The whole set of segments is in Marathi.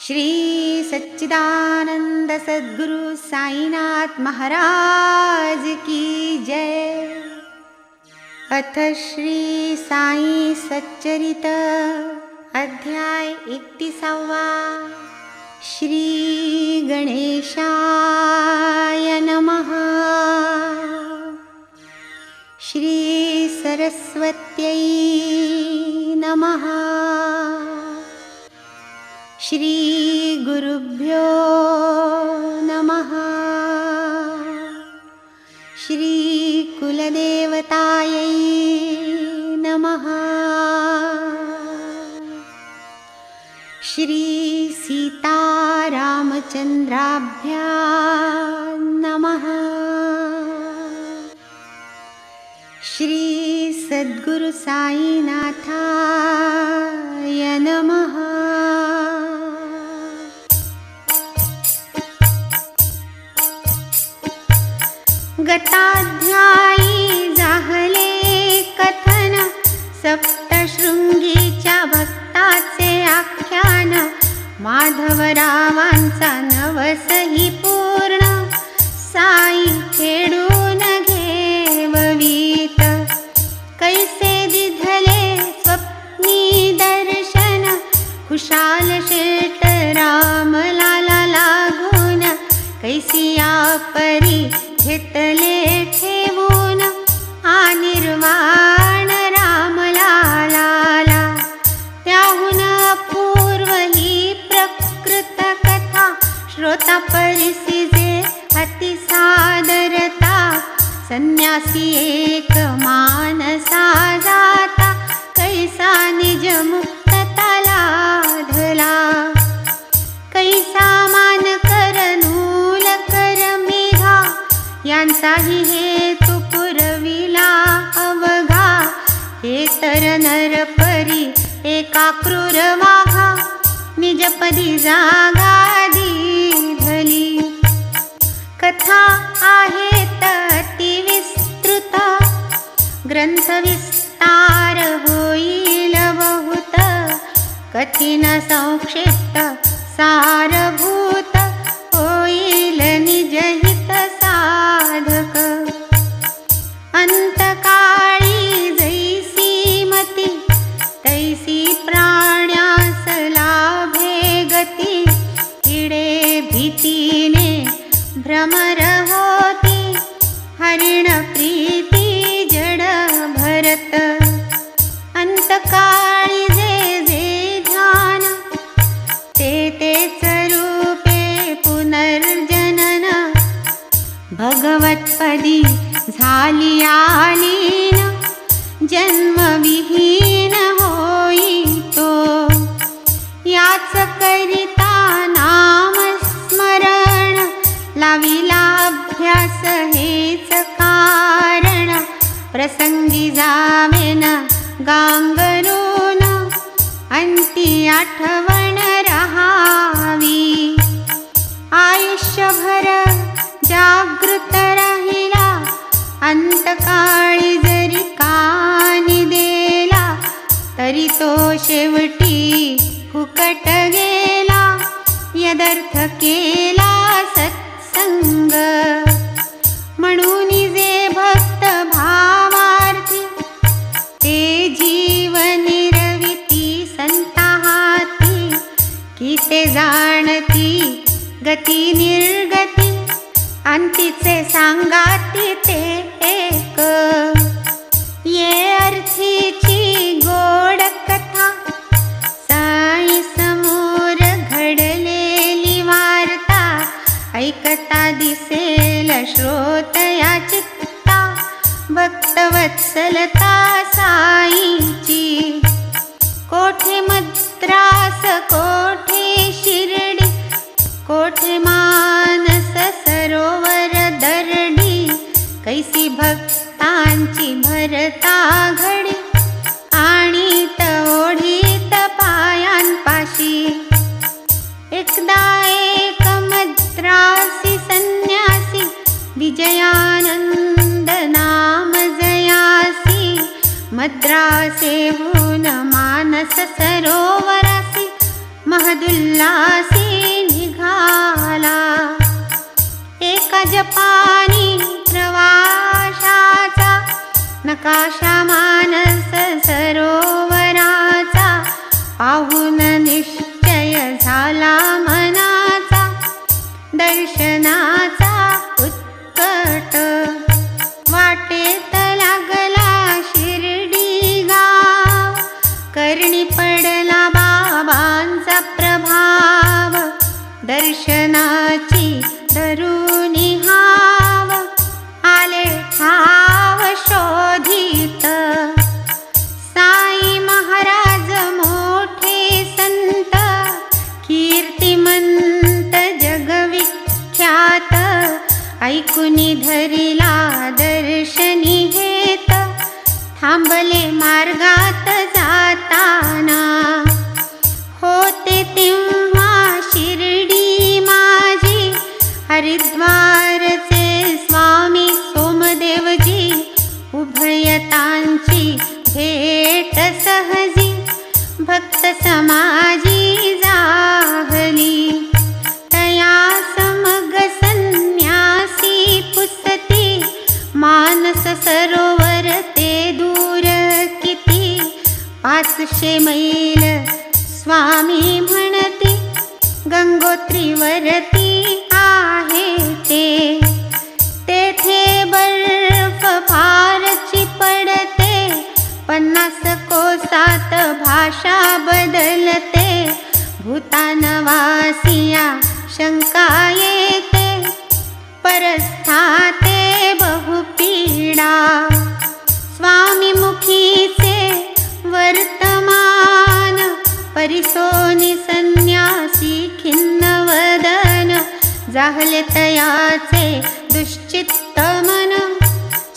श्री सच्चिदानंद सद्गुरु साईनाथ महाराज की जय। अथ श्री साई सच्चरित अध्याय 31। श्री गणेशाय नमः। श्री सरस्वत्यै नमः। श्री गुरुभ्यो नमः। श्री कुलदेवतायै नमः। श्री सीतारामचन्द्राभ्यां नमः। श्री सद्गुरु साईनाथाय नमः। गताध्यायी झाले कथन सप्तशृंगीच्या भक्ताचे आख्यान। माधवरावांचा नवसही पूर्ण साई खेळून घेववीत। कैसे दिधले स्वप्नी दर्शन खुशाल शेट रामलाला लागून। कैसिया परी घेतले ठेवून निर्वाण रामलाला। त्याहून अपूर्व ही प्रकृत कथा श्रोता परिसिजे अतिसादरता। संन्यासी एक मानसा जाता कैसा निज मुक्तता लाधला। कैसा मान कर नूल कर मेघा यांचाही हेतू पुरविला अवघा। हे तर नरपरी एका क्रूर वाघा निजपदी जागा दिधली। कथा आहेत अति विस्तृत ग्रंथ विस्तार होईल बहुत। कठिन संक्षिप्त सारभूत होईल निजहित साधक। अंतकाळी जैसी मती तैसी प्राण्यास लाभे गती। किडे भीतीने भ्रमर होती हरिण प्रीती जड भरत। अंतकाळी जे जे ध्यान ते तेच रूपे पुनर्जनन। भगवत्पदी झाली आलीन जन्मविहीन होई तो। याच करिता नामस्मरण लाविला अभ्यास हेच कारण। प्रसंगी जावेन गांगरून अंती आठवण रहावी। आयुष्यभर जागृत राहिला अंतकाळी जरी कानी देला। तरी तो शेवटी फुकट गेला यदर्थ केला सत्संग। म्हणून जे भक्त भावार्थी ते जीव निर्विती संता हाती। की ते जाणती गती निर्गती अंतीचे सांगाती ते एक। ये अर्थीची गोड कथा साई समोर घडलेली वार्ता। ऐकता दिसेल श्रोतया चित्ता भक्तवत्सलता साईची। कोठे मद्रास कोठे शिर्डी कोठे मानस सरोवर दर्डी। कैसी भक्तांची भरता घडी आणीत ओढीत पायांपाशी। एकदा एक मद्रासी संन्यासी विजयानंद नाम जयासी। मद्रासेहून मानस सरोवरासी नकाशा मानस सरोवराचा पाहून निश्चय झाला मनाचा दर्शनाचा उत्कट वाटेत लागला शिर्डी गाव करणी पडला बाबांचा प्रभाव दर्शनाची धरुणी हाव आले ठाव शोधित साई महाराज मोठे संत कीर्तिमंत जगविख्यात ऐकुनी धरिला दर्शनी हेत थांबले मार्गात जाताना होते तेव्हा शिर्डी माझी हरिद्वारचे स्वामी सोमदेवजी उभयतांची भेट सहजी भक्त समाजी जाहली तया समग संन्यासी पुसती मानस सरोवर ते दूर किती 500 मैल स्वामी म्हणती गंगोत्रीवरती आहे ते तेथे बर्फ फारची पडते 50 कोसात भाषा बदलते भूतानवासिया शंका येते परस्थाते बहुपीडा स्वामी मुखीचे वर्तमान परिसोनी संन्यासी खिन्न वदन जाहले तयाचे दुश्चित्त मन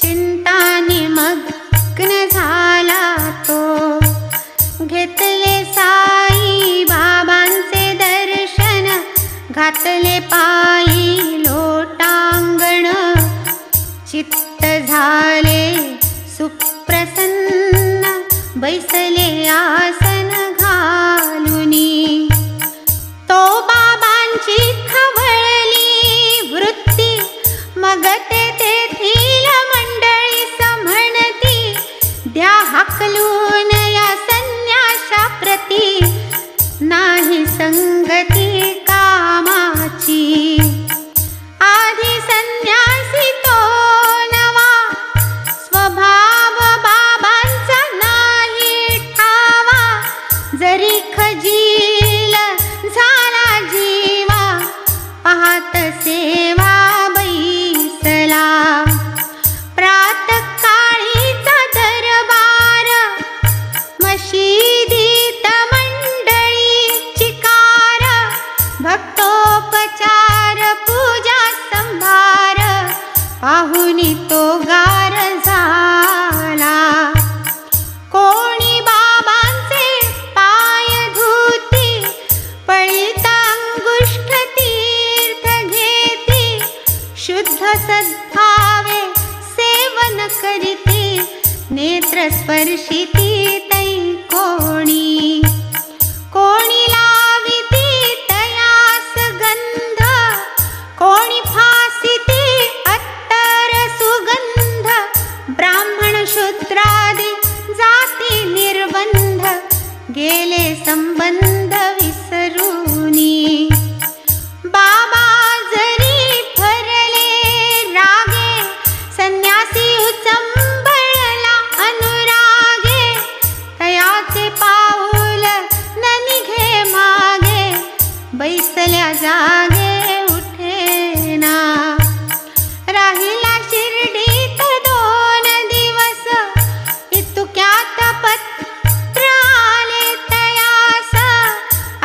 चिंतानी मग्न झाला तो घेतले साई बाबांचे दर्शन घातले पायी लोटांगण चित्त झाले सुप्रसन्न बैसले आसन घालुनी तो बाबांची खवळली वृत्ती मग तेथील मंडळी समणती द्या हाकलून या संन्यासा प्रती नाही संगती कामाची आधी संन्यासी तो नवा स्वभाव बाबांचा नाही ठावा जरी खजील झाला जीवा पाहत सेवा बैसला प्रातःकाळीचा दरबार मशिदीत मंडळीची कार भक्तोपचार पूजा संभार पाहुनी तो गार झाला कोणी बाबांचे पाय धुती पळीत अंगुष्ठ तीर्थ घेती शुद्ध सद्भावे सेवन करीती नेत्र स्पर्शिती तै कोणी कोणी लाविती तयास गंध कोणी फासिती अत्तर सुगंध ब्राह्मण शूद्रादी जाती निर्बंध गेले संबंध विसरूनी बाबा जरी फरले रागे संन्यासी उचंबळला अनुरागे तयाचे पाऊल न निघे मागे बैसल्या जागे उठेना राहिला शिर्डीत 2 दिवस इतुक्यात पत्र आले तयास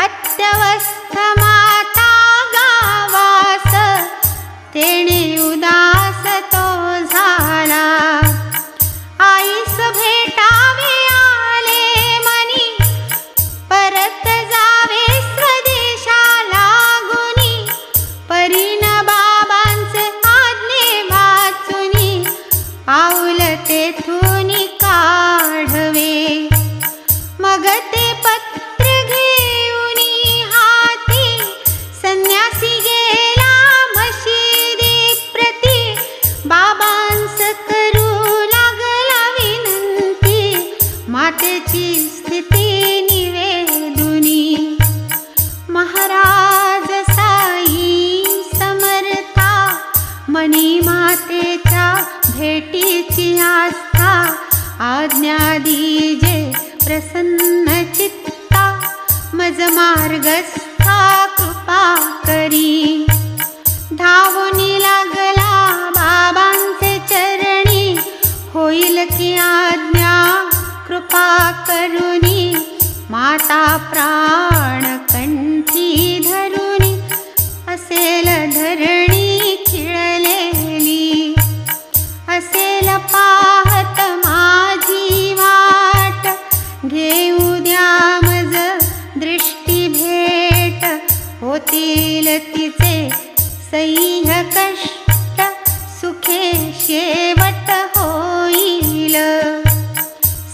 अत्यवस्थ माता गावास तेणे उदास तो झाला आईस भेटावे आले मनी परत जावे स्वदेशा लागुनी चित्ता मज मार्गस्था कृपा करी. धावूनी लागला बाबांचे चरणी, होईल की आज्ञा कृपा करुनी. माता प्राण कंठी धरुनी, असेल धरणी खिळलेली. असेल पाहत माझी वाट, घेऊ द्या मज दृष्टी भेट. होतील तिचे सह्य कष्ट, सुखे शेवट होईल.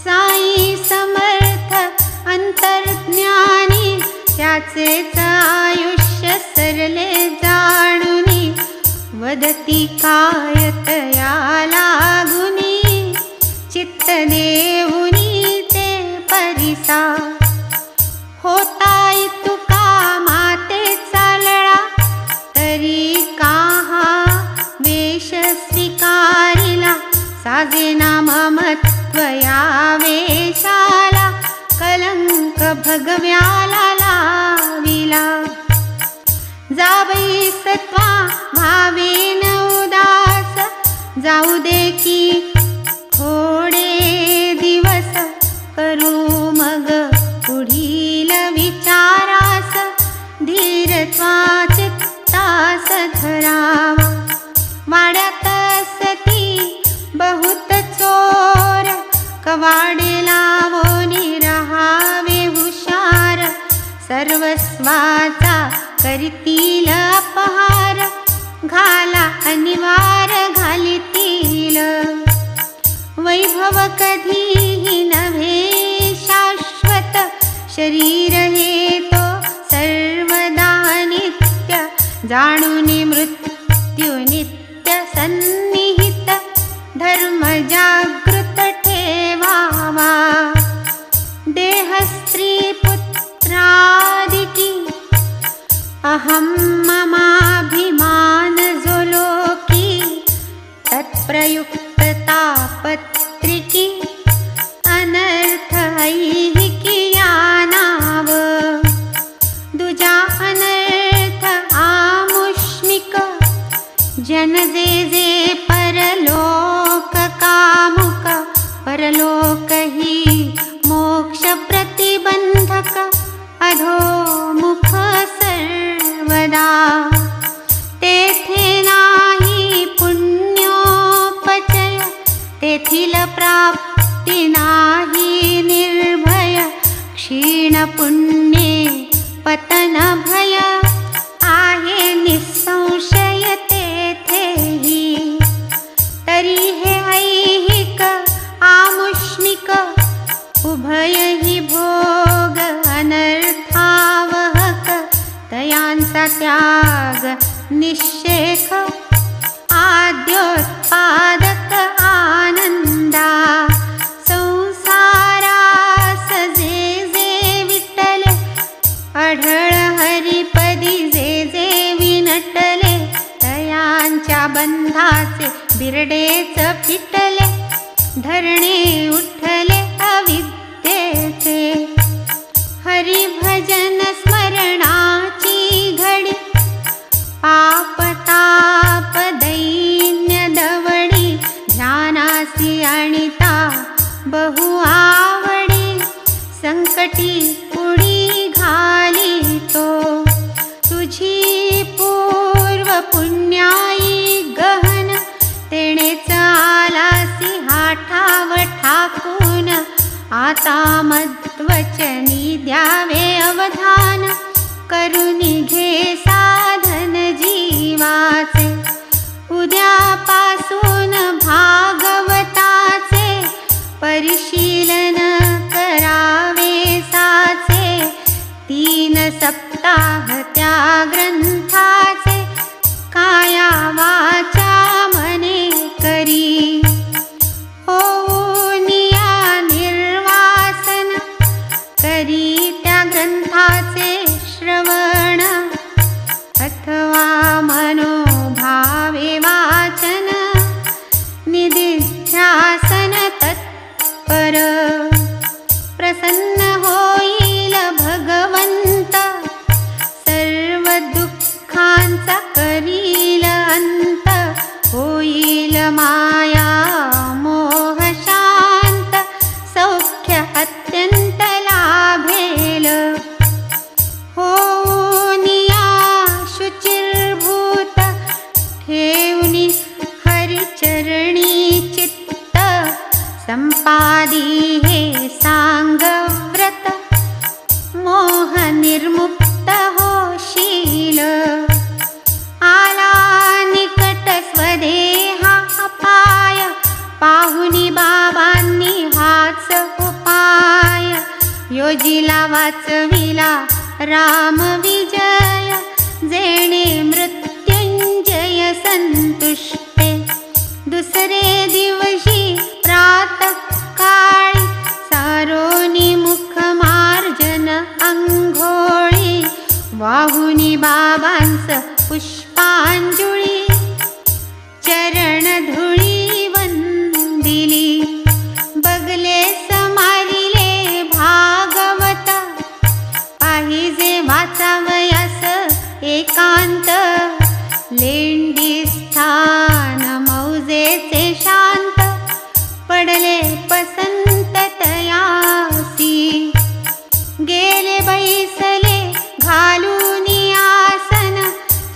साई समर्थ अंतर्ज्ञानी, त्याचेच आयुष्य सरले जाणुनी. वदती काय तया लागुनी, चित्त देऊनी ते परिसा. होताय तुका माते चालळा, तरी काहा वेश स्वीकारिला. साजेना ममत्व या वेशाला, कलंक भगव्याला लाविला. जावई सत्वा भावेन उदास, जाऊ दे की थोडे दिवस. करू मग पुढील विचारास, धीरत्वा चित्तास धरावा. वाड्यात सती बहुत चोर, कवाडे लावोनी रहावे हुशार. सर्वस्वाचा करतील अपहार, घाला अनिवार घालितील. वैभव कधीही नव्हे शाश्वत, शरीर हे तो सर्वदा नित्य. जाणूनी मृत्यू नित्य सन्निहित, धर्म जागृत ठेवावा. देह स्त्री पुत्रादिकी, अहं ममाभिमान जो लोकी. तत्प्रयुक्तता पत्रिकी, अनर्थ ऐहिकी या नाव. दुजा अनर्थ आमुष्मिक, जन जे जे परलोक कामुक. परलोक ही मोक्ष प्रतिबंधक, अधोमुख सर्वदा. तेथे नाही पुण्योपचय, तेथील प्राप्ती नाही निर्भय. क्षीण पुण्ये पतन भय, आहे निसंशय तेथेही. तरी हे ऐहिक आमुष्मिक, उभयही भोग अनर्थावहक. तयांचा त्याग निःशेष, आद्योत्पादक आनंदा. संसारास जे जे विटले, आढळ हरिपदी जे जे विनटले. तयांच्या बंधाचे बिरडेच फिटले, धरणे उठले अविद्येचे. हरिभजन स्मरणाची घडी, पाप ताप दैन्य दवडी. ध्यानासी आणिता बहु आवडी, संकटी उडी घाली तो. तुझी पूर्व पुण्याई गहन, तेणेच आलासी हाठाव ठाकून. आता मध्वचनी द्यावे अवधान, करुनी घे साधन जीवाचे. उद्यापासून भागवताचे, परिशीलन करावे साचे. 3 सप्ताह त्या ग्रंथाचे, काया वाचा मने करी. होऊनिया निर्वासन, करी त्या ग्रंथाचे श्रवण. अथवा मनोभावे वाचन, निदिध्यासन तत्पर. प्रसन्न होई निर्मुक्त होशील. आला निकट स्वदेहा पाय, पाहुनी बाबांनी हाच उपाय. योजिला वाचविला राम विजय, जेणे मृत्युंजय संतुष्टे. दुसरे दिवशी प्रातःकाळी, सारोनी मुख मार्जन अंघोळी. वाहुनी बाबांस पुष्पांजुळी, चरण धुळी वंदिली. बगले समारिले भागवत, पाहिजे वाचावयास एकांत. लेंडी स्थान मौजेचे शांत, पडले पसंत तयासी. गेले बैसले घालून आसन,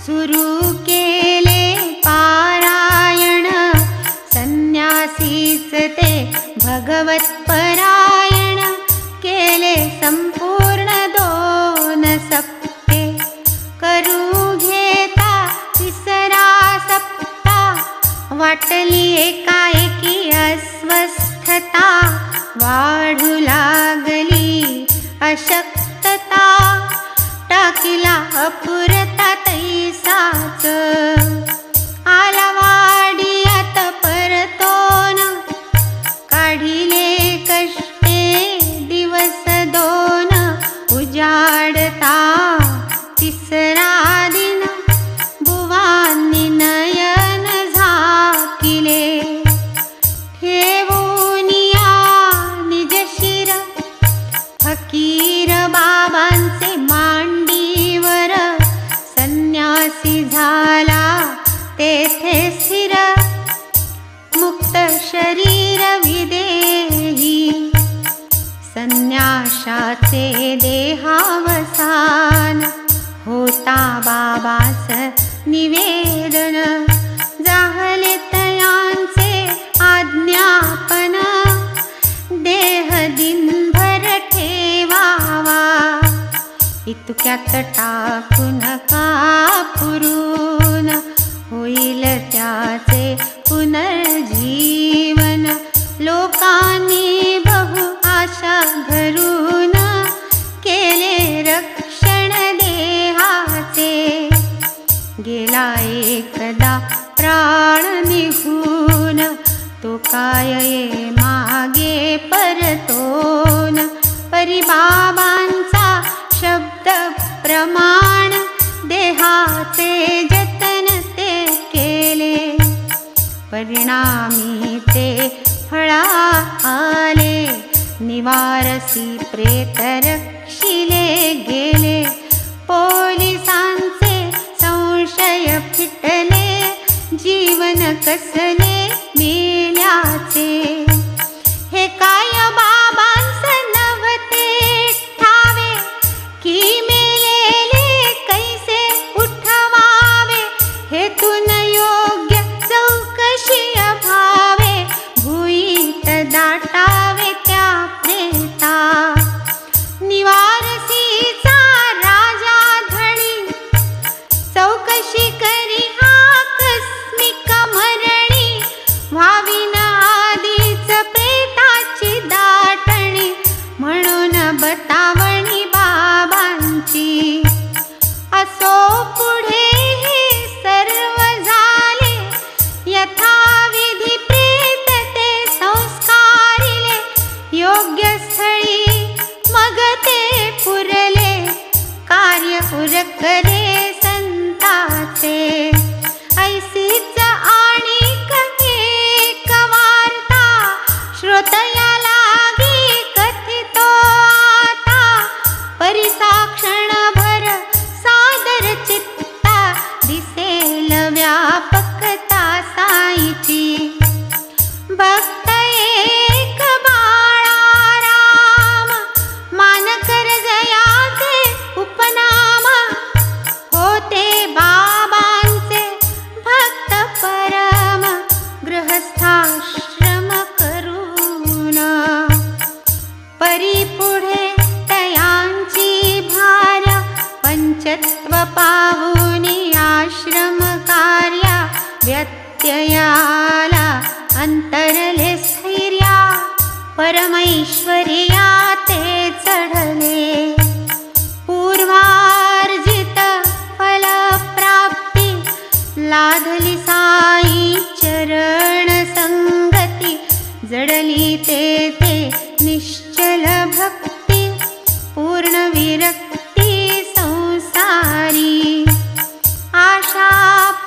सुरू केले पारायण. संन्यासीच ते भगवत परायण, केले संपूर्ण 2 सप्ते. करू घेता तिसरा सप्ता, वाटली एकाएकी अस्वस्थता. वाढू लागली अशक्तता, टाकिला अपुरता तैसाच. आला वाडियात परतोन, काढिले कष्टे दिवस 2. उजाडता तिसरा दिन, बुवांनी नयन झाकिले. ठेवूनिया निज शिर, फकीर बाबांचे मांडीवर. संन्यासी झाला तेथे स्थिर, मुक्त शरीर विदेही. संन्याशाचे देहावसान, होता बाबास निवेदन. जाहले तयांचे आज्ञापन, देह दिनभर ठेवावा. इतक्यात टाकून कापुरून, होईल त्याचे पुनर्जीवन. लोकांनी बहु आशा धरून, केले रक्षण देहाचे. गेला एकदा प्राण निघून, तो काय ये मागे परतोन. परी बाबांचा शब्द प्रमाण, देहाचे जतन ते केले. परिणामी ते फळा आले, निवारसी प्रेत रक्षिले गेले. पोलिसांचे संशय फिटले, जीवन कसले मेल्याचे. हे काय बाबांस नव्हते ठावे, की मेलेले कैसे उठवावे. हेतून योग्य चौकशी अभावे, भुईत दाटावे त्या प्रेता. निवारसीचा राजा धणी, चौकशी करी आकस्मिक मरणी. पंचत्व पाहुनी आश्रम कार्या व्यत्ययाला अंतरले स्थैर्या परमैश्वर्या ते चढले पूर्वार्जित फल प्राप्ती लाधली साई चरण संगती जडली ते निश्चल भक्ती पूर्ण विरक्ती संसारी आशा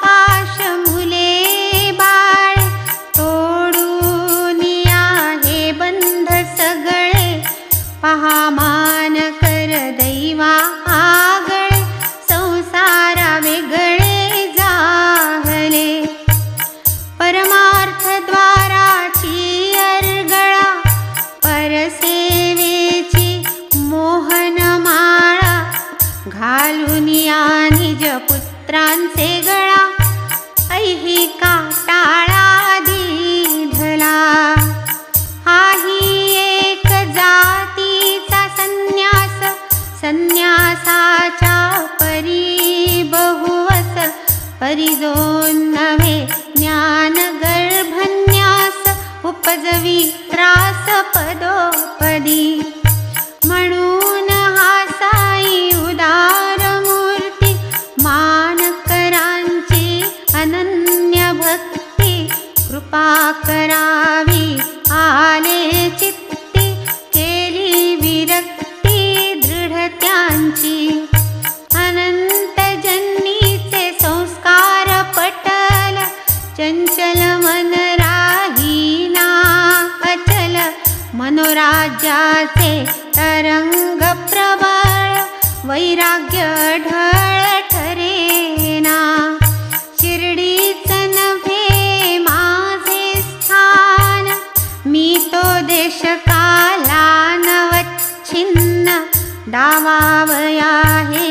पाश मुले बाळ तोडून आहे बंध सगळे पहा मान कर दैवा आगळे संसारा वेगळे जाहले परमार्थ द्वाराची अर्गळा परसेवेची मोहन माळा घालून या निज पुत्रांचे गळा ऐहिका टाळा दिधला हाही एक जातीचा संन्यास संन्यासाच्या परी बहुवस परिजोन नव्हे ज्ञान गर्भन्यास उपजवी त्रास पदोपदी म्हणून हा साई उदार मूर्ती मानकरांची अनन्य भक्ती कृपा करावी आले चित्ती केली विरक्ती दृढ त्यांची अनंत जन्मीचे संस्कार पटल चंचल मन राहीना अचल मनोराज्याचे तरंग प्रबळ वैराग्य ढळ ठरेना शिर्डीच नव्हे माझे स्थान मी तो देश काला नवच्छिन्न दावावया हे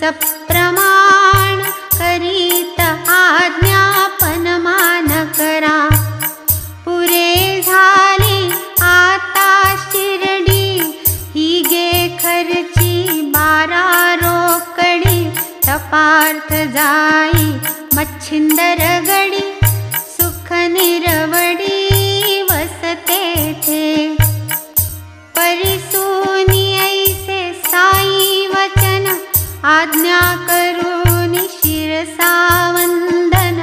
सप्रमाण करीत आज्ञापन मान करा पुरे झाली आता शिर्डी ही गे खर्ची 12 रोकडी तपार्थ जाई मच्छिंदर गडी सुख निरवडी वसते थे परिसूनी ऐसे साई वचन आज्ञा करून शिरसा वंदन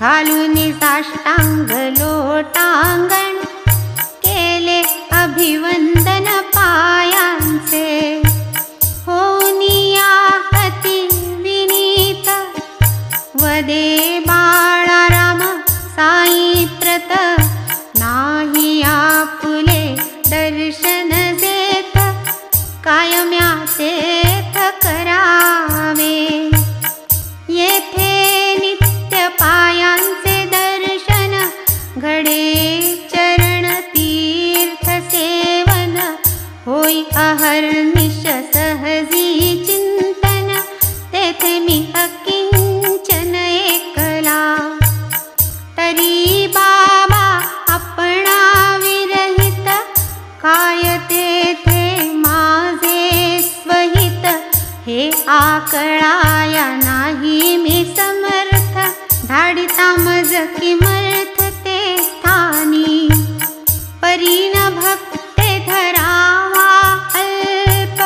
घालून साष्टांग लोटांगण केले अभिवंदन पायांचे होनिया अति विनीत वदे बाळाराम साई प्रत नाही आपुले दर्शन देत कायम्याचेथ करावे येथे नित्य पायांचे दर्शन घडे चरण तीर्थ सेवन होई अहर्निश सहजी चिंतन तेथे मी अकिंचन एकला तरी बाबा आपणा विरहित काय तेथे माझे स्वहित हे आकळाया नाही मी समर्थ धाडिता मज किमर्थ ते स्थानी परीन भक्ते धरावा अल्प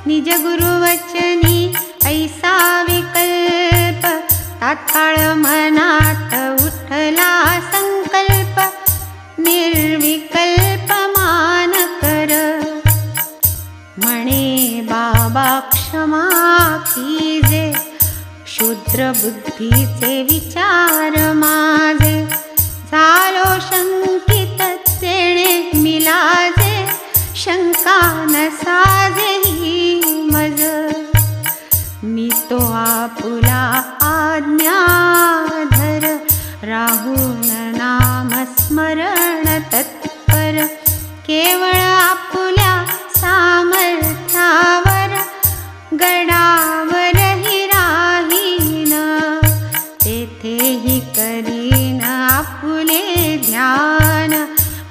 निज गुरुवचनी ऐसा विकल्प तात्काळ मनात उठला संकल्प निर्विकल्प मान कर म्हणे बाबा क्षमा कीजे शूद्र बुद्धीचे विचार माझे झालो शंकित तेणे मिलाजे शंका न साजेही मज मी तो आपुला आज्ञाधर राहून नाम स्मरण तत्पर केवळ आपुल्या सामर्थ्यावर गडावरही राहीन तेथेही करीन आपुले ध्यान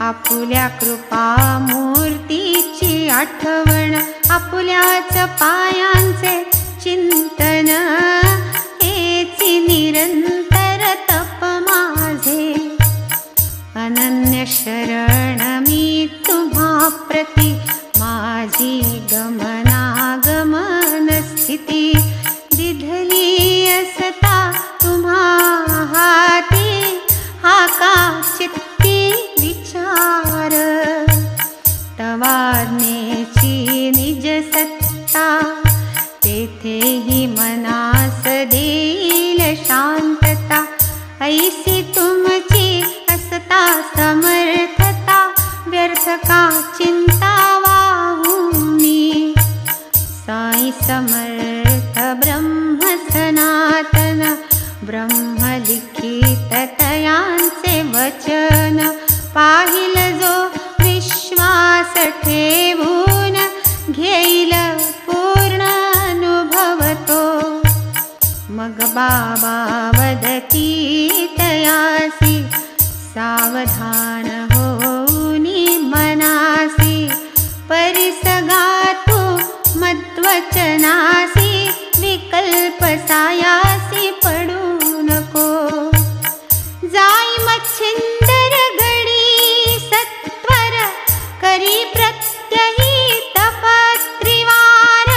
आपुल्या कृपा मूर्तीची आठवण आपुल्याच पायांचे चिन्ह चिंतन हेची निरंतर तप माझे अनन्य शरण मी तुम्हा प्रति माझी गमनागमन स्थिती दिधली असता तुम्हा हाती हा का चित्ती विचार तवाज्ञेची निज सत्ता तेथेही मनास देईल शांतता ऐसी तुमची असता समर्थता व्यर्थ का चिंता वाहुनी साई समर्थ ब्रह्म सनातन ब्रह्म लिखित तयांचे वचन पाहिल जो विश्वास ठेवून घेईल पूर्ण अनुभवतो मग बाबा वदती तयासी सावधान होऊनी मनासी परिसगातु मद्वचनासी विकल्प सायासी पडू नको जाई मच्छिंदर घडी सत्वर करी प्रत्यही तपत्रिवार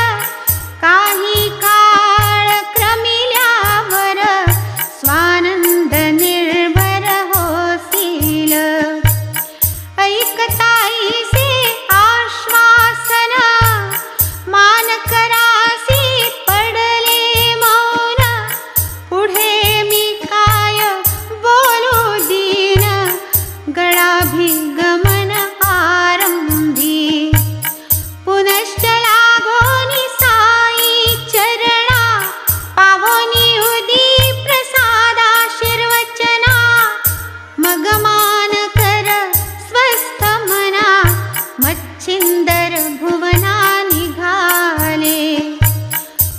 काही काळ क्रमिल्यावर स्वानंद निर्भर होसील ऐकताईसे आश्वासन मान करासी पडले मौन पुढे मी काय बोलू दीन गळाभिगमन आरंभी पुनश्च लागोनी साई चरणा पावोनी उदी प्रसादाशीर्वचना मग मान कर स्वस्थ मना मच्छिंदर भुवना निघाले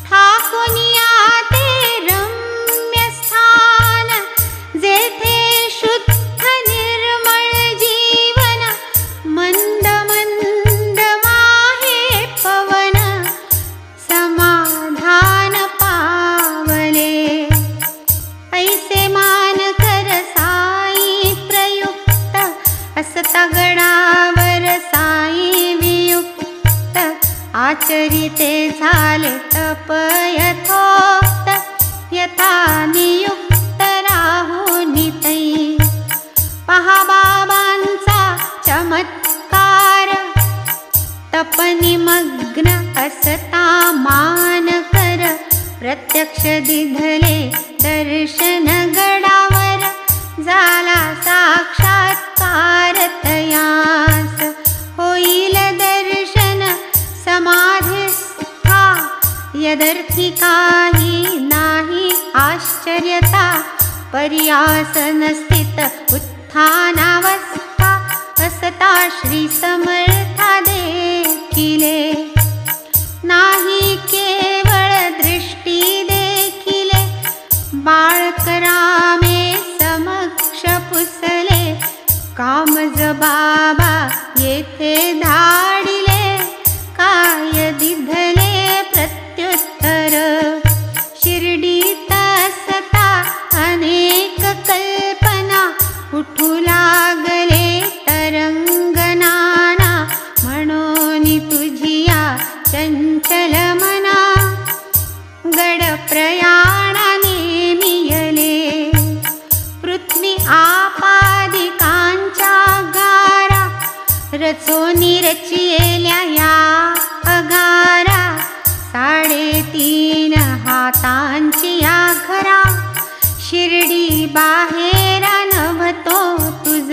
ठाकुनिया ते रम्य स्थान जेथे शुद्ध निर्मळ जीवन मंद मंद वाहे पवन समाधान पावले ऐसे मान कर साई प्रयुक्त असता गडावर साई वियुक्त आचरिते झाले तप यथोक्त यथा नियुक्त राहुनी तै पहा बाबांचा चमत्कार तपनिमग्न असता मान कर प्रत्यक्ष दिधले दर्शन गडावर झाला साक्षात्कार तयास होईल दर्शन समाधिस्था यदर्थी काही नाही आश्चर्यता पर्यासन स्थित उत्थानावस्था असता श्री समर्था देखिले नाही केवळ दृष्टी देखिले बाळकरामे समक्ष पुसले कामज बाबा येथे धाडिले काय दिधले प्रत्युत्तर शिर्डीत असता अनेक कल्पना उठू लागले तरंगनाना म्हणून तुझिया चंचल मना गड प्रयाणाने नियले पृथ्वी आपादिकांच्या गारा रचोनी रचियेल्या या अगारा 3.5 हातांची या घरा शिर्डी बाहेर नभतो तुझ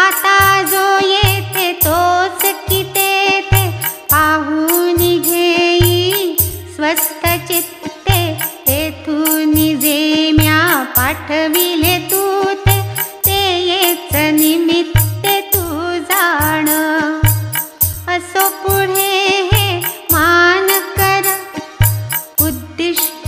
आता जो येते तोच की तेथे पाहून घेई स्वस्थ चित्ते तेथून जेम्या पाठविले तू ते येच निमित्ते तू जाण असो पुढे हे मान कर उद्दिष्ट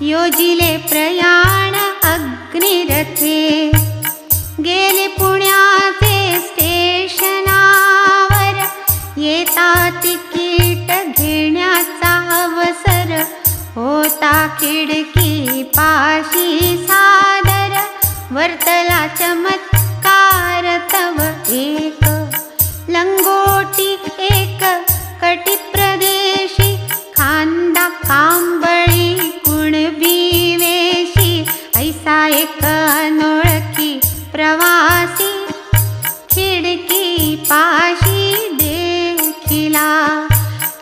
योजिले प्रयाण अग्निरथे, गेले पुण्याचे स्टेशनावर, येता तिकीट घेण्याचा अवसर, होता खिडकी पाशी सादर, वर्तला चमत्कार तव एक, लंगोटी एक कटी प्रदेशी, खांदा कांबळी कुणबी वेशी, ऐसा एक अनोळखी प्रवासी, खिडकी पाशी देखिला,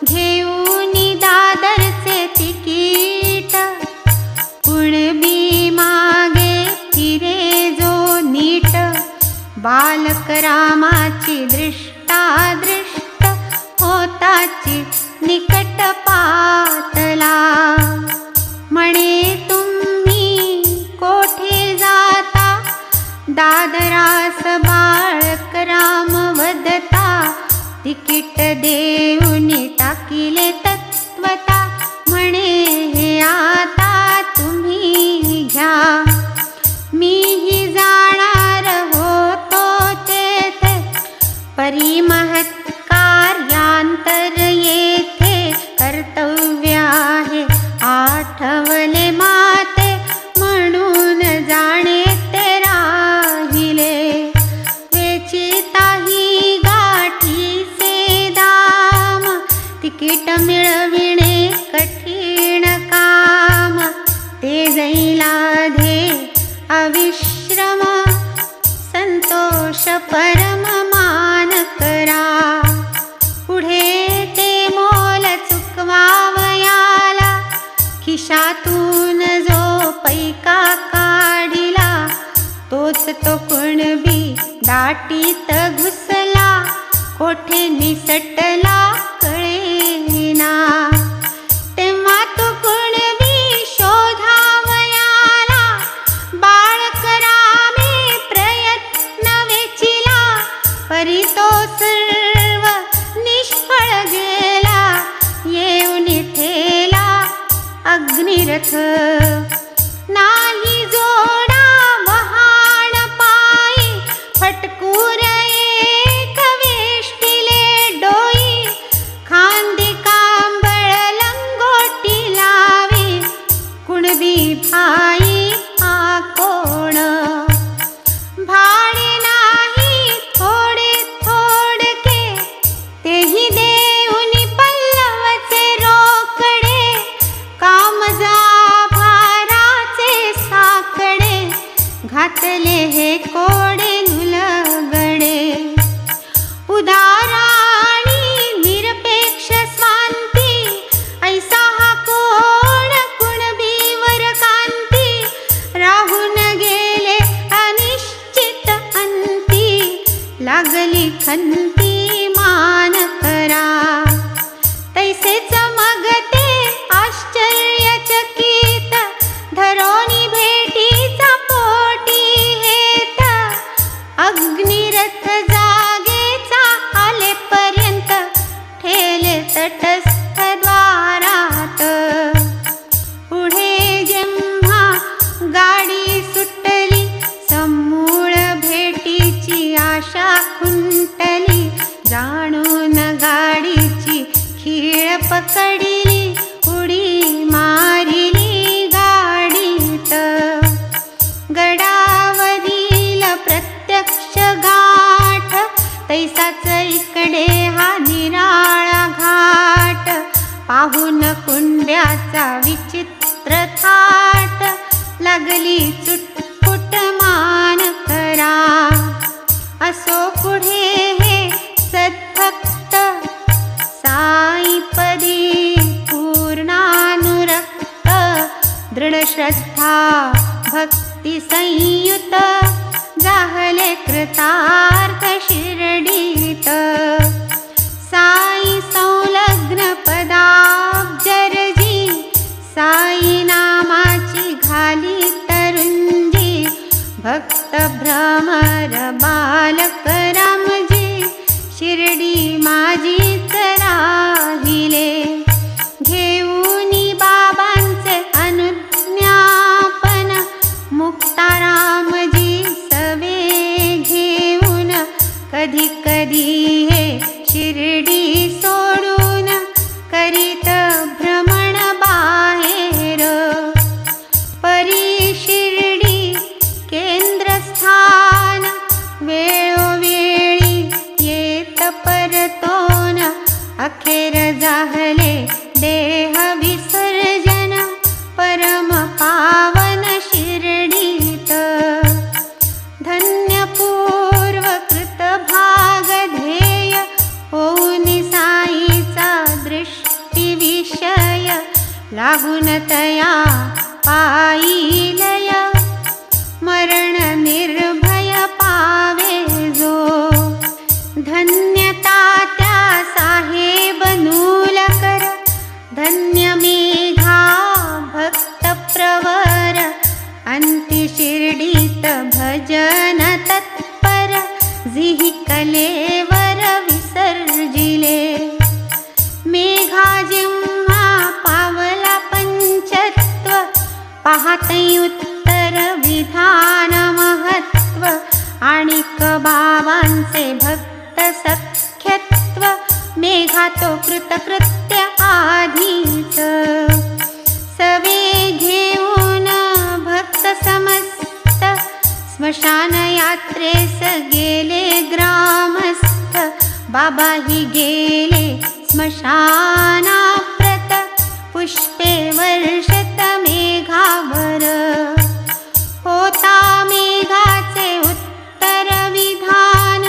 घेऊन दादरचे तिकीट, कुणबी मागे फिरे जो नीट, बालक रामाची दृष्टादृष्ट, होताची निकट पातला, म्हणे तुम्ही कोठे जाता, दादरास बाळक राम वदता, तिकीट देऊन टाकिले तत्वता, म्हणे हे आता तुम्ही घ्या, मीही जाणार होतो तेथे, परिमहत् कार्यांतर येथे, कर्तव्य आहे आठवले माते, म्हणून जाणे ते राहिले, वेचिताही गाठीचे दाम, तिकीट मिळविणे कठीण काम, ते जैलाधे अविश्रम, संतोष परम मान करा, पुढे ते मोल चुकवावयाला, खिशातून जो पैका काढिला, तोच तो कुणबी दाटीत घुसला, कोठे निसटला कळेना, तेव्हा तो कुणबी शोधावयाला, बाळक रामे प्रयत्न वेचिला, परी तो सर्व निष्फळ गेला, येऊन थेला अग्निरथ, नाही जोडा वहाण पायी, फटकूर एक वेष्टिले डोई, खांदी कांबळ लंगोटी लावी, कुणबी भाई हा कोण, भाडे नाही थोडे थोडके, तेही देऊन पल्लवचे रोकडे, कामजा भाराचे साकडे, घातले हे कोडे नुलगडे, उदाराणी निरपेक्ष स्वांती, ऐसा हा कोण कुणबीवर कांती, राहून गेले अनिश्चित अंती, लागली खंती मान करा, तैसेच मग ते आश्चर्यचकित, धरोनी भेटीचा पोटी हेत, अग्निरथ जागेचा आलेपर्यंत, ठेले तटस्थ द्वारात, पुढे जेव्हा गाडी सुटली, समूळ भेटीची आशा खुंटली, जाणून गाडीची खीळ पकडली, उडी मारिली गाडीत, गडावरील प्रत्यक्ष गाठ, तैसाच इकडे हा निराळा घाट, पाहून कुंड्याचा विचित्र थाट, लागली चुटपुट मान करा, असो पुढे हे सद्भक्त, साईपदी पूर्णानुरक्त, दृढ श्रद्धा भक्ती संयुत, जाहले कृतार्थ शिर्डीत, साई संलग्न पदाब्जरजी, साई नामाची घाली तरुंजी, भक्त भ्रमर बालक रामजी, शिर्डी माझीच राहिले, घेऊनी बाबांचे अनुज्ञ प्रवर, अंती शिर्डीत भजन तत्पर, जिहि कलेवर विसर्जिले. मेघा जेव्हा पावला पंचत्व, पाहतै उत्तर विधान महत्व, आणिक बाबांचे भक्त सख्यत्व. मेघा तो कृतकृत्य आधीच, सवे घेऊन भक्त समस्त, स्मशान यात्रेस गेले ग्रामस्थ. बाबाही गेले स्मशानाप्रत, पुष्पे वर्षत मेघावर. होता मेघाचे उत्तर विधान,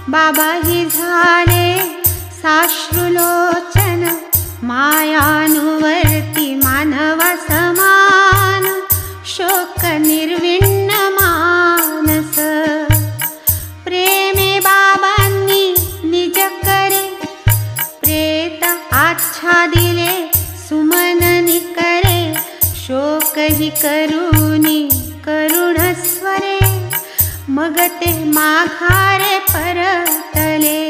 बाबाही झाले साश्रुलोचन. मायानुवर्ती मानवा समान, शोक निर्विण्ण मानस. प्रेमे बाबांनी निज करे, प्रेत आच्छादिले सुमननी करे. शोकही करुणी करुण स्वरे, मग ते माघारे परतले.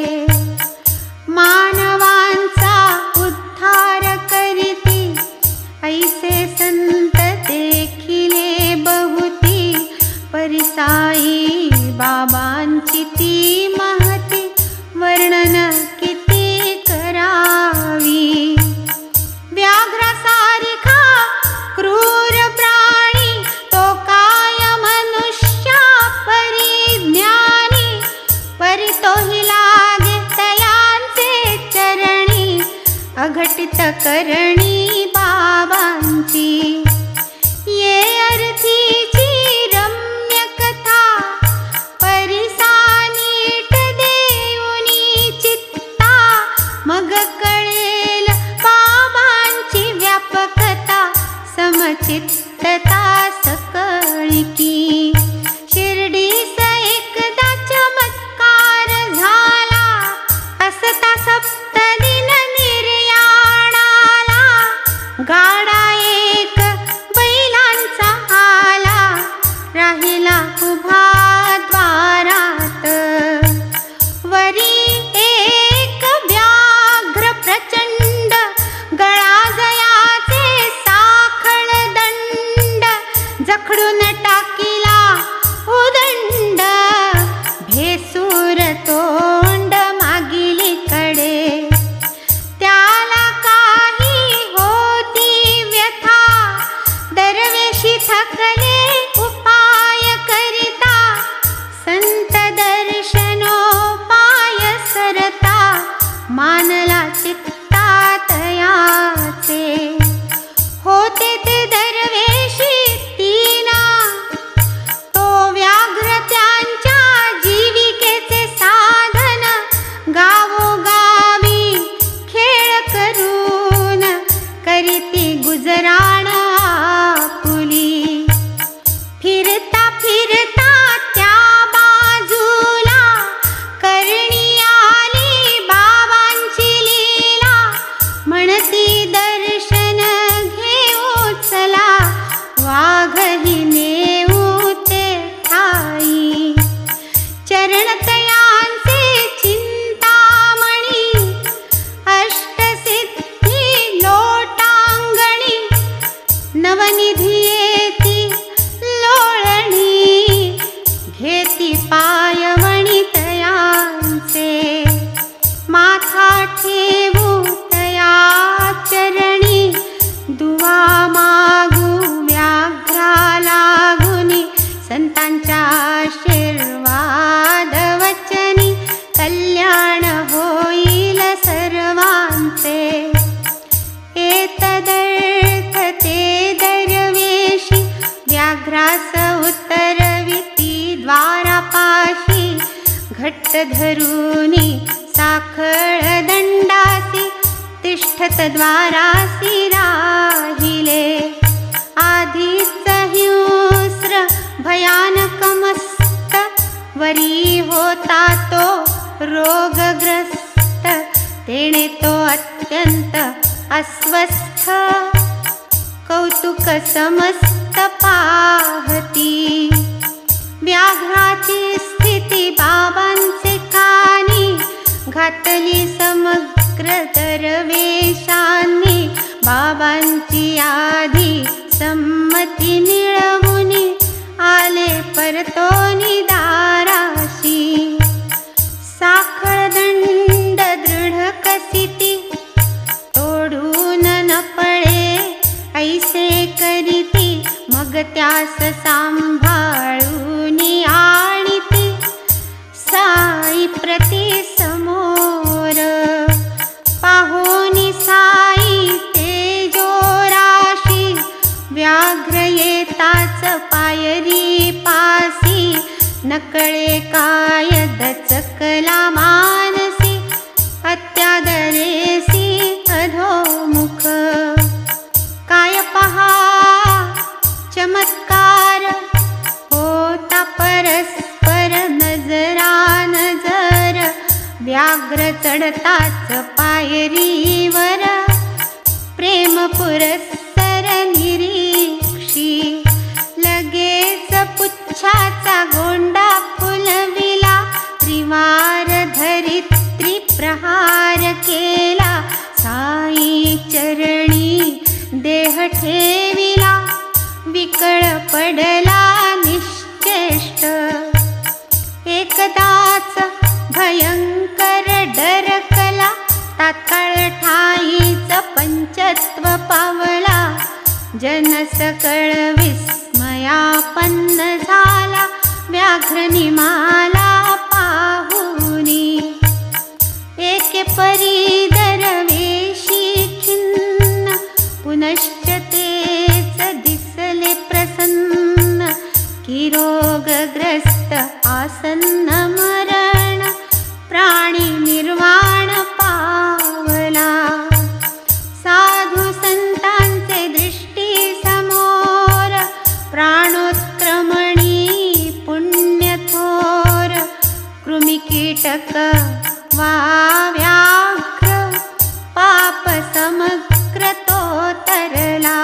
मानवांचा उद्धार करीती, ऐसे संत देखिले बहुती. परिसाई बाबांची ती महती, वर्णन किती करावी. व्याघ्रासारिखा क्रूर प्राणी, तो काय मनुष्या परिज्ञानी. परी तोही लागे तयांचे चरणी, अघटित करणी बाबांची. ये अर्थीची रम्य कथा, परिसा नीट देऊनी चित्ता. मग कळेल बाबांची व्यापकता, समचित्तता सकळिकी. शिर्डीस एकदा चमत्कार झाला, असता सप्तदिन निर्याणाला. गाडा एक बैलांचा आला, राहिला उभा द्वारात. वरी एक व्याघ्र प्रचंड, गळाजयाचे साखळ दंड. जखडून टाकिला उदंड, भेसूर तोंड मागिलीकडे. त्याला काही होती व्यथा, दरवेशी थकले उपाय करिता. संत दर्शनोपाय सरता, मानला चित्तातयाचे. होते ते दरवेशी तीना, तो व्याघ्र त्यांच्या जीविकेचे साधन. गावोगावी खेळ करून, करीती गुजराण आपुली. फिरता फिरता त्या बाजूला, करणी आली बाबांची लीला. म्हणती दर्शन घेऊ चला, वाघही नेऊ ते ठाई. चरणतयांचे चिंतामणी, अष्टसिद्धी लोटांगणी. नवनिधी येती लोळणी, घेती पायवणी तयांचे. माथा ठेवू तया चरणी, दुवा मागू व्याघ्रा लागुनी. संतांच्या आशीर्वाद वचनी, कल्याण होईल सर्वांचे. एतदर्थ ते दरवेशी, व्याघ्रास उतरविती द्वारापाशी. घट्ट धरुनी साखळ दंडासी, तिष्ठत द्वारासी राहिले. आधीच हिंस्र भयानकमस्त, वरी होता तो रोगग्रस्त. तेणे तो अत्यंत अस्वस्थ, कौतुक समस्त पाहती. व्याघ्राची स्थिती बाबांचे कानी, घातली समग्र दरवेशांनी. बाबांची आधी संमती मिळवुनी, आले परतोनी दाराशी. साखळ दंड दृढ कसिती, तोडून न पळे ऐसे करीती. मग त्यास सांभाळूनी आणीती, साई प्रति समोर. पाहोनी साई तेजोराशी, व्याघ्र येताच पायरी पासी. नकळे काय दचकला मानसी, अत्यादरेसी अधोमुख. काय पहा चमत्कार, होता परस्पर नजरा नजर. व्याघ्र चढताच पायरीवर, प्रेम पुरस्सर निरीक्षी. लगेच पुच्छाचा गोंडा फुलविला, त्रिवार धरित्री प्रहार केला. साई चरणी देह ठेविला, विकळ पडला निश्चेष्ट. एकदाच भयंकर डरकला, तात्काळ ठाईच पंचत्व पावला. जन सकळ विस्मयापन्न झाला, व्याघ्र निमाला पाहुनी. एके परी दरवेशी खिन्न, पुनश्च तेच दिसले प्रसन्न. की रोगग्रस्त आसन्न मरण, प्राणी निर्वाण पावला. साधू संतांचे दृष्टी समोर, प्राणोत्क्रमणी पुण्य थोर. कृमी कीटक वा व्याघ्र, पाप समग्र तो तरला.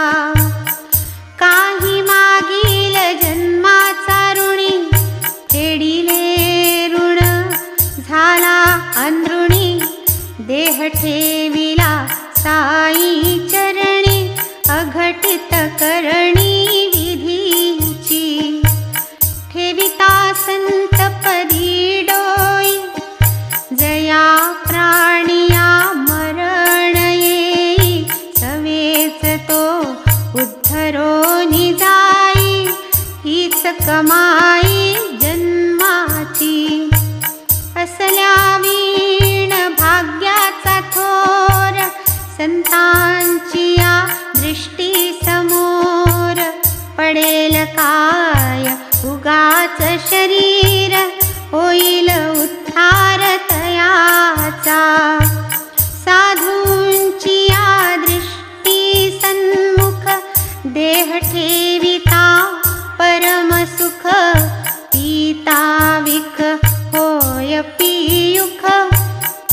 काही मागील जन्माचा ऋणी, फेडिले ऋण झाला अंदृणी. देह ठेविला साई चरणी, अघटित करणी विधीची. ठेविता संतपदी डोई, जया प्राणिया मरण येई. सवेच तो उद्धरोनी जाई, हीच कमाई जन्माची. असल्या वीण भाग्याचा थोर, संतांची या दृष्टी समोर. पडेल काय उगाच शरीर, होईल उद्धार तयाचा. साधूंची या दृष्टी सन्मुख, देह ठेविता परम सुख. पिता विख होय पियुख,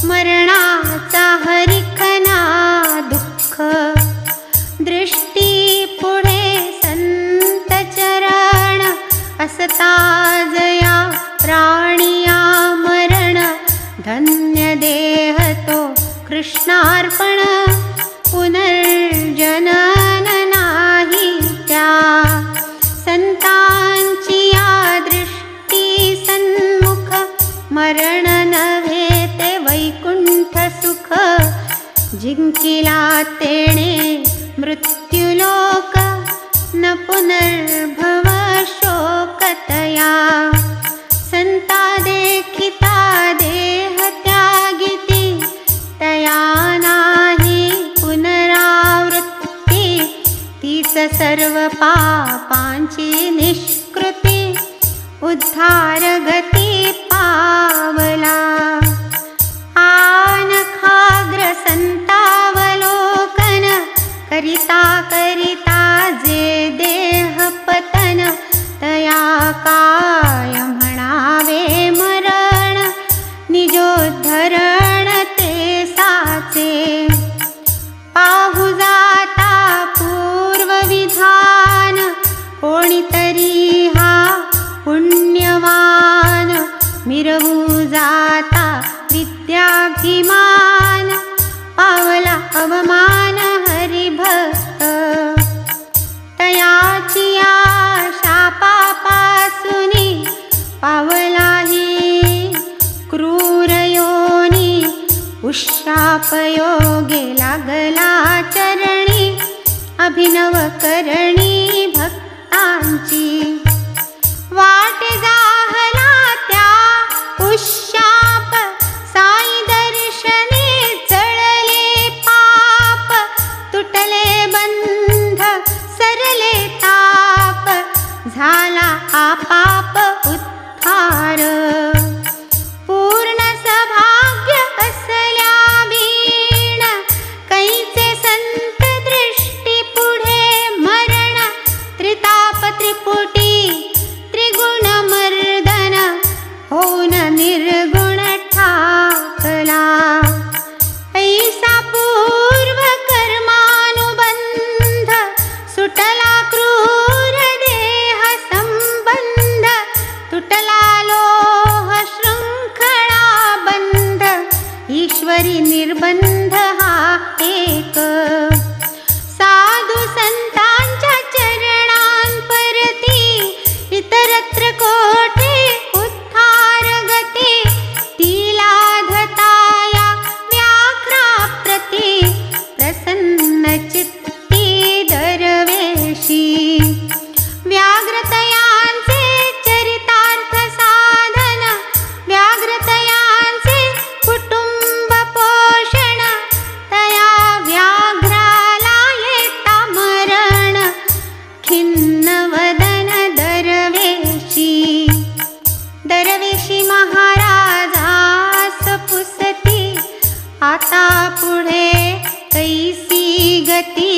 मरणाचा हरिखना दुःख. दृष्टी पुढे संत चरण, असता जया प्राणिया मरण. धन्य देह तो कृष्णार्पण, पुनर्जनन नाही त्या. संतांची या दृष्टी सन्मुख, मरण नव्हे ते वैकुंठ सुख. जिंकिला तेणे मृत्युलोक, न पुनर्भव शोकतया. संता देखिता देह त्यागिती, तया नाही पुनरावृत्ती. तीच सर्व पापांची निष्कृती, उद्धार गती पावला. आनखाग्र संतावलोकन, करिता करिता जे देह पतन. तया काय म्हणावे मरण, निजोद्धरण ते साचे. पाहु जाता पूर्व कोणीतरी हा पुण्यवान मिरवू जाता विद्याभिमान पावला अवमान हरिभक्त तयाची आशा पापासुनी पावलाही क्रूर योनी उशापयोगे लागला चरणी अभिनव करणी भक्तांची वाट जाहला त्या उशाप साई दर्शने जळले पाप तुटले बंध सरले ताप झाला आपाप उद्धार पूर्ण सभाग्य असल्या वीण कैचे संत दृष्टी पुढे मरण त्रिताप त्रिपुटी त्रिगुण मर्दन होऊन निर्गुण ठाकला ऐसा पूर्व कर्मानुबंध सुटला क्रूर देह संबंध तुटला लोह शृंखला बंध ईश्वरी निर्बंध हा एक साधू संतांच्या चरणांपरती इतरत्र कोठे उद्धार गती तिलाधताया व्याघ्राप्रती प्रसन्न चित्ती दरवेशी व्याघ्रतयांचे चरितार्थ साधन व्याघ्रतयांचे कुटुंब पोषण तया व्याघ्राला येता मरण खिन्न वदन दरवेशी दरवेशी महाराजास पुसती आता पुढे कैसी गती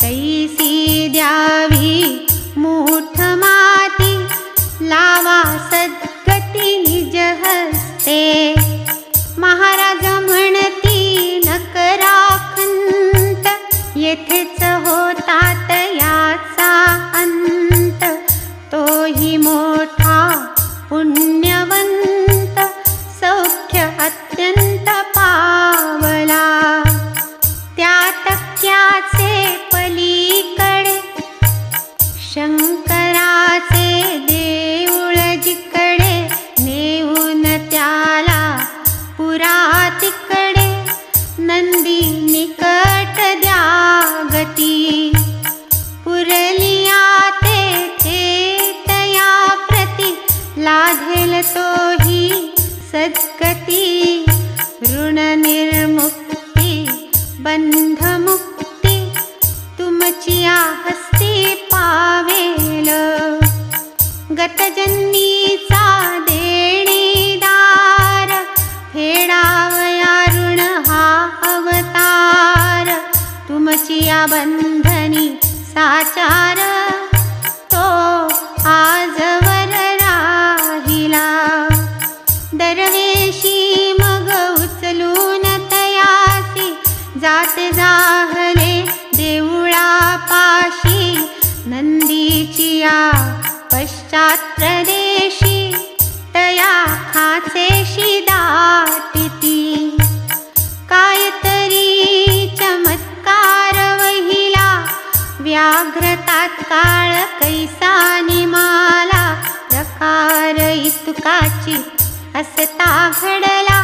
कैसी द्यावी मूठ माती लावा सद्गती निज हस्ते महाराज म्हणती न करा खंत येथेच होतात याचा अंत तोही मोठा पुण्यवंत सौख्य अत्यंत पावला त्या तक्क्याचे पलीकडे शंकराचे देऊळ जिकडे नेऊन त्याला पुरा तिकडे नंदी निकट द्यागती पुरलिया तेथे तया प्रती लाधेल तोही सद्गती ऋण निर्मुक्ती बंधमुक्ती तुमचिया हस्ती पावेल गतजन्मीचा देणीदार फेडावया ऋण हा अवतार तुमचिया बंधनी साचार तो आजवर राहिला दरवेशी मग उचलून तयासी जाते जाहले देऊळापाशी नंदीचिया पश्चात प्रदेशी तया खाचेशी दाटिती कायतरी चमत्कार वहिला व्याघ्रतात काळ कैसा निमाला प्रकार इतुकाची असता घडला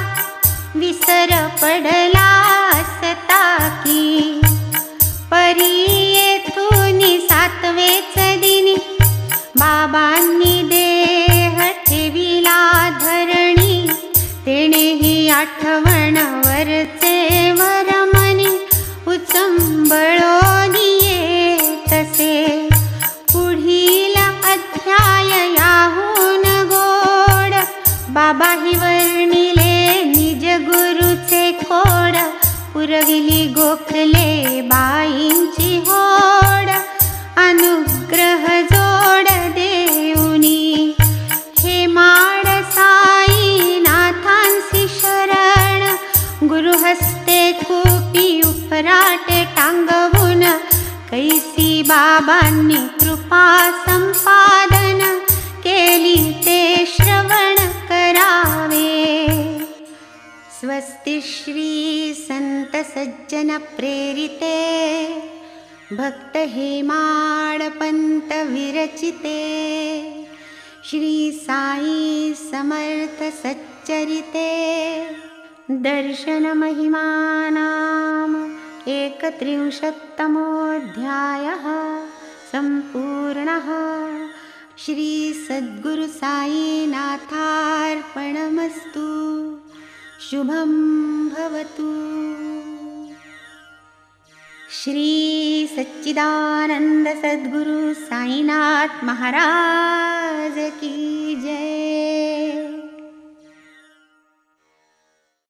विसर पडला असता की परी येथून सातवेच दिनी बाबांनी देह ठेविला धरणी तेणेही आठवण वरचे वरमनी उचंबळोनी येतसे पुढील अध्याय याहून गोड बाबाही वर्णिले निज गुरुचे कोड पुरविली गोखले बाईंची होड अनुग्रह जोड देऊनी हे माड साई नाथांसी शरण गुरुहस्ते खूपी उपराटे टांगवून कैसी बाबांनी कृपा प्रेरिते भक्त हेमाडपंत विरचिते श्री साई समर्थ सच्चरिते दर्शन महिमानाम 31तमोऽध्यायः सम्पूर्णः। श्री सद्गुरु साईनाथार्पणमस्तु। शुभं भवतु। श्री सच्चिदानंद सद्गुरु साईनाथ महाराज